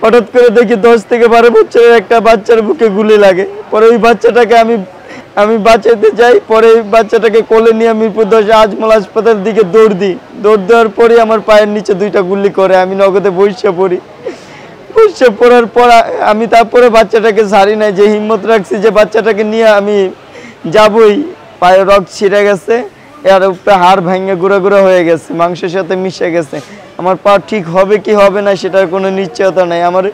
হঠাৎ করে দেখি 10 থেকে 12 বছরের একটা বাচ্চার বুকে গুলি লাগে। পরে ওই বাচ্চাটাকে আমি বাঁচাতে যাই। পরে ওই বাচ্চাটাকে কোলে নিয়ে মিরপুর 10 আজমল হাসপাতালের দিকে দৌড় দিই। দৌড় দেওয়ার পরে আমার পায়ের নিচে 2টা গুলি করে। আমি নগদে বসে পড়ি। বসে পড়ার পর আমি তারপরে বাচ্চাটাকে ছাড়ি নাই, যে হিম্মত রাখছি যে বাচ্চাটাকে নিয়ে আমি যাবই। পায়ে রক্ত ছিঁড়ে গেছে, এর উপরে হাড় ভেঙে গুঁড়া গুঁড়া হয়ে গেছে, মাংসের সাথে মিশে গেছে। আমার পা ঠিক হবে কি হবে না সেটার কোনো নিশ্চয়তা নাই। আমার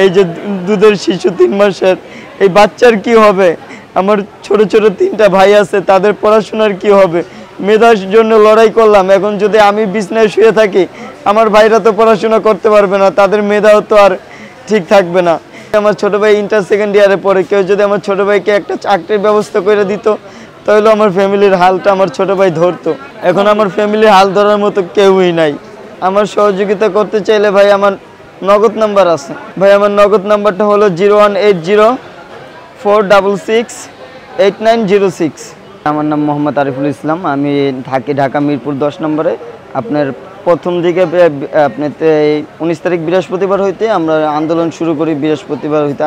এই যে দুধের শিশু 3 মাসের, এই বাচ্চার কি হবে? আমার ছোট ছোট 3টা ভাই আছে, তাদের পড়াশোনার কি হবে? মেধার জন্য লড়াই করলাম, এখন যদি আমি বিছনায় শুয়ে থাকি আমার ভাইরা তো পড়াশোনা করতে পারবে না, তাদের মেধাও তো আর ঠিক থাকবে না। আমার ছোট ভাই ইন্টার সেকেন্ড ইয়ারে পড়ে, কেউ যদি আমার ছোট ভাইকে একটা চাকরির ব্যবস্থা করে দিত তাহলে আমার ফ্যামিলির হালটা আমার ছোট ভাই ধরতো। এখন আমার ফ্যামিলির হাল ধরার মতো কেউই নাই। আমার সহযোগিতা করতে চাইলে ভাই আমার নগদ নাম্বার আছে। ভাই আমার নগদ নাম্বারটা হলো 01804668906। আমার নাম মোহাম্মদ আরিফুল ইসলাম, আমি থাকি ঢাকা মিরপুর 10 নম্বরে। আপনার প্রথম দিকে আপনি 19 তারিখ বৃহস্পতিবার হইতে আমরা আন্দোলন শুরু করি। বৃহস্পতিবার হইতে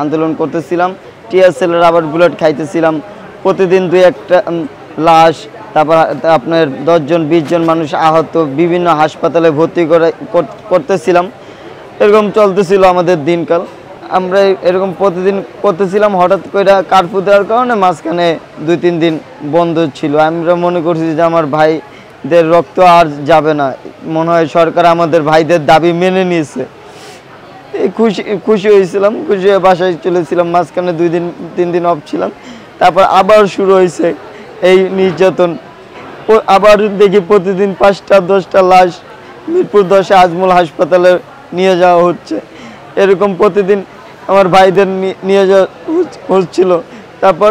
আন্দোলন করতেছিলাম, টিএসএলের আবার বুলেট খাইতেছিলাম। প্রতিদিন 2-1টা লাশ, তারপর আপনার 10 জন 20 জন মানুষ আহত, বিভিন্ন হাসপাতালে ভর্তি করতেছিলাম। এরকম চলতেছিল আমাদের দিনকাল। আমরা এরকম প্রতিদিন করতেছিলাম। হঠাৎ করে কারফিউ দেওয়ার কারণে মাঝখানে 2-3 দিন বন্ধ ছিল। আমরা মনে করছি যে আমার ভাইদের রক্ত আর যাবে না, মনে হয় সরকার আমাদের ভাইদের দাবি মেনে নিয়েছে। খুশি হয়েছিলাম, খুশি হয়ে বাসায় চলেছিলাম। মাঝখানে 2-3 দিন অফ ছিলাম। তারপর আবার শুরু হয়েছে এই নির্যাতন। আবার দেখি প্রতিদিন 5টা-10টা লাশ মিরপুর 10 আজমল হাসপাতালে নিয়ে যাওয়া হচ্ছে। এরকম প্রতিদিন আমার ভাইদের নিয়ে যাওয়া হচ্ছিল। তারপর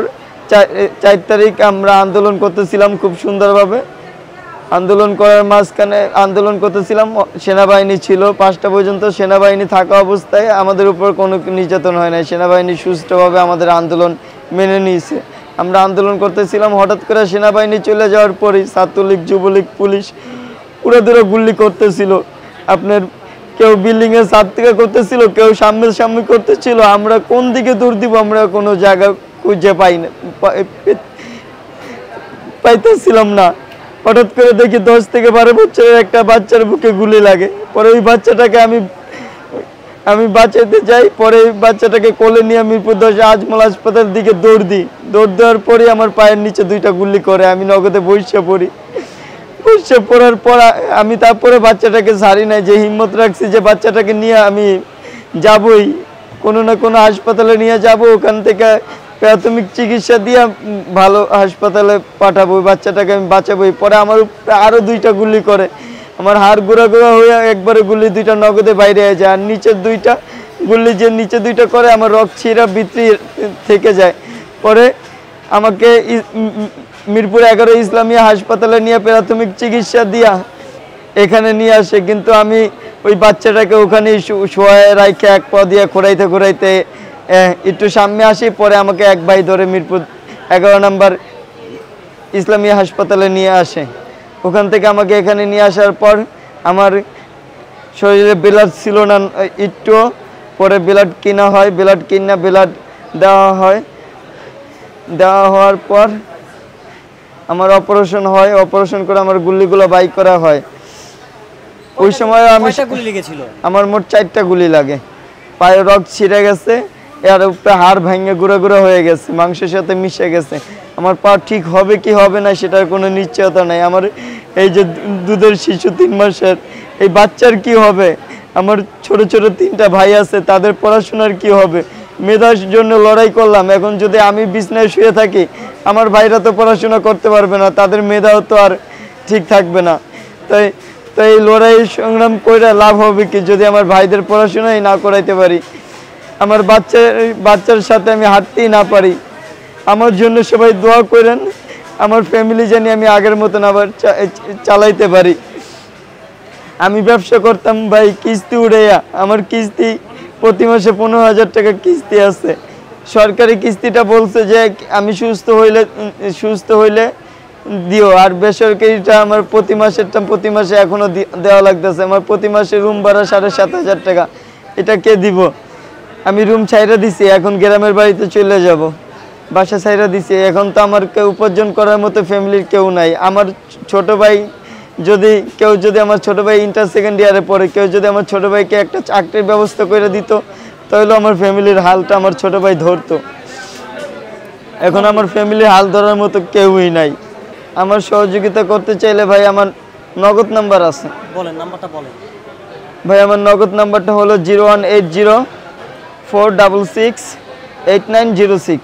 4 তারিখ আমরা আন্দোলন করতেছিলাম খুব সুন্দরভাবে। আন্দোলন করার মাঝখানে আন্দোলন করতেছিলাম, সেনাবাহিনী ছিল 5টা পর্যন্ত। সেনাবাহিনী থাকা অবস্থায় আমাদের উপর কোনো নির্যাতন হয় না, সেনাবাহিনী সুষ্ঠুভাবে আমাদের আন্দোলন মেনে নিয়েছে। আমরা আন্দোলন করতেছিলাম, হঠাৎ করে সেনাবাহিনী চলে যাওয়ার পরেই ছাত্রলীগ, যুবলীগ, পুলিশ উড়াধুরা গুলি করতেছিল। আপনার কেউ বিল্ডিংয়ের ছাদ থেকে করতেছিল, কেউ সামনে করতেছিল। আমরা কোন দিকে দৌড় দিব আমরা কোনো জায়গা খুঁজে পাইতেছিলাম না। হঠাৎ করে দেখি 10 থেকে 12 বছরের একটা বাচ্চার বুকে গুলি লাগে। পরে ওই বাচ্চাটাকে আমি বাঁচাতে যাই। পরে ওই বাচ্চাটাকে কোলে নিয়ে মিরপুর 10 আজমল হাসপাতালের দিকে দৌড় দিই। দৌড় দেওয়ার পরে আমার পায়ের নিচে 2টা গুলি করে। আমি নগদে বসে পড়ি। বসে পড়ার পর আমি তারপরে বাচ্চাটাকে ছাড়ি নাই, যে হিম্মত রাখছি যে বাচ্চাটাকে নিয়ে আমি যাবই, কোনো না কোনো হাসপাতালে নিয়ে যাব। ওখান থেকে প্রাথমিক চিকিৎসা দিয়ে ভালো হাসপাতালে পাঠাবো, বাচ্চাটাকে আমি বাঁচাবোই। পরে আমার আরও 2টা গুলি করে। আমার হাড় গুঁড়া হয়ে একবারে গুলি 2টা নগদে বাইরে হয়ে যায়। আর নিচের 2টা গুলি যে নিচে 2টা করে আমার রক্ত ছিঁড়া ভিতরে থেকে যায়। পরে আমাকে মিরপুর 11 ইসলামিয়া হাসপাতালে নিয়ে প্রাথমিক চিকিৎসা দিয়া এখানে নিয়ে আসে। কিন্তু আমি ওই বাচ্চাটাকে ওখানেই শোয়ায় রাখে এক পা দিয়ে ঘোরাইতে একটু সামনে আসি। পরে আমাকে এক ভাই ধরে মিরপুর 11 নম্বর ইসলামিয়া হাসপাতালে নিয়ে আসে। ওখান থেকে আমাকে এখানে নিয়ে আসার পর আমার শরীরে ব্লাড ছিল না একটু। পরে ব্লাড কিনা হয়, ব্লাড দেওয়া হয়। দেওয়া হওয়ার পর আমার অপারেশন হয়। অপারেশন করে আমার গুলিগুলো বাই করা হয়। ওই সময় আমার মোট 4টা গুলি লাগে। পায়ে রক্ত ছিঁড়ে গেছে, এর উপরে হাড় ভেঙে গুঁড়া হয়ে গেছে, মাংসের সাথে মিশে গেছে। আমার পা ঠিক হবে কি হবে না সেটার কোনো নিশ্চয়তা নাই। আমার এই যে দুধের শিশু 3 মাসের, এই বাচ্চার কি হবে? আমার ছোট ছোট 3টা ভাই আছে, তাদের পড়াশোনার কি হবে? মেধার জন্য লড়াই করলাম, এখন যদি আমি বিছনায় শুয়ে থাকি আমার ভাইরা তো পড়াশোনা করতে পারবে না, তাদের মেধাও তো আর ঠিক থাকবে না। তাই এই লড়াই সংগ্রাম করে লাভ হবে কি যদি আমার ভাইদের পড়াশোনাই না করাইতে পারি? আমার বাচ্চার সাথে আমি হাঁটতেই না পারি। আমার জন্য সবাই দোয়া করেন, আমার ফ্যামিলি জানি আমি আগের মতন আবার চালাইতে পারি। আমি ব্যবসা করতাম ভাই কিস্তি উড়াইয়া, আমার কিস্তি প্রতি মাসে 15,000 টাকা কিস্তি আছে। সরকারি কিস্তিটা বলছে যে আমি সুস্থ হইলে দিও, আর বেসরকারিটা আমার প্রতি মাসে এখনো দেওয়া লাগতেছে। আমার প্রতি মাসে রুম ভাড়া 7,500 টাকা, এটা কে দিব? আমি রুম ছাইরা দিছি, এখন গ্রামের বাড়িতে চলে যাব। বাসা ছাইরা দিছি, এখন তো আমার কেউ উপার্জন করার মতো ফ্যামিলির কেউ নাই। আমার ছোট ভাই যদি আমার ছোট ভাই ইন্টার সেকেন্ড ইয়ারে পড়ে, কেউ যদি আমার ছোট ভাইকে একটা চাকরির ব্যবস্থা করে দিত, তাহলে আমার ফ্যামিলির হালটা আমার ছোট ভাই ধরতো। এখন আমার ফ্যামিলির হাল ধরার মতো কেউই নাই। আমার সহযোগিতা করতে চাইলে ভাই আমার নগদ নাম্বার আছে। বলেন, নাম্বারটা বলেন ভাই। আমার নগদ নাম্বারটা হলো 0180 466 8906।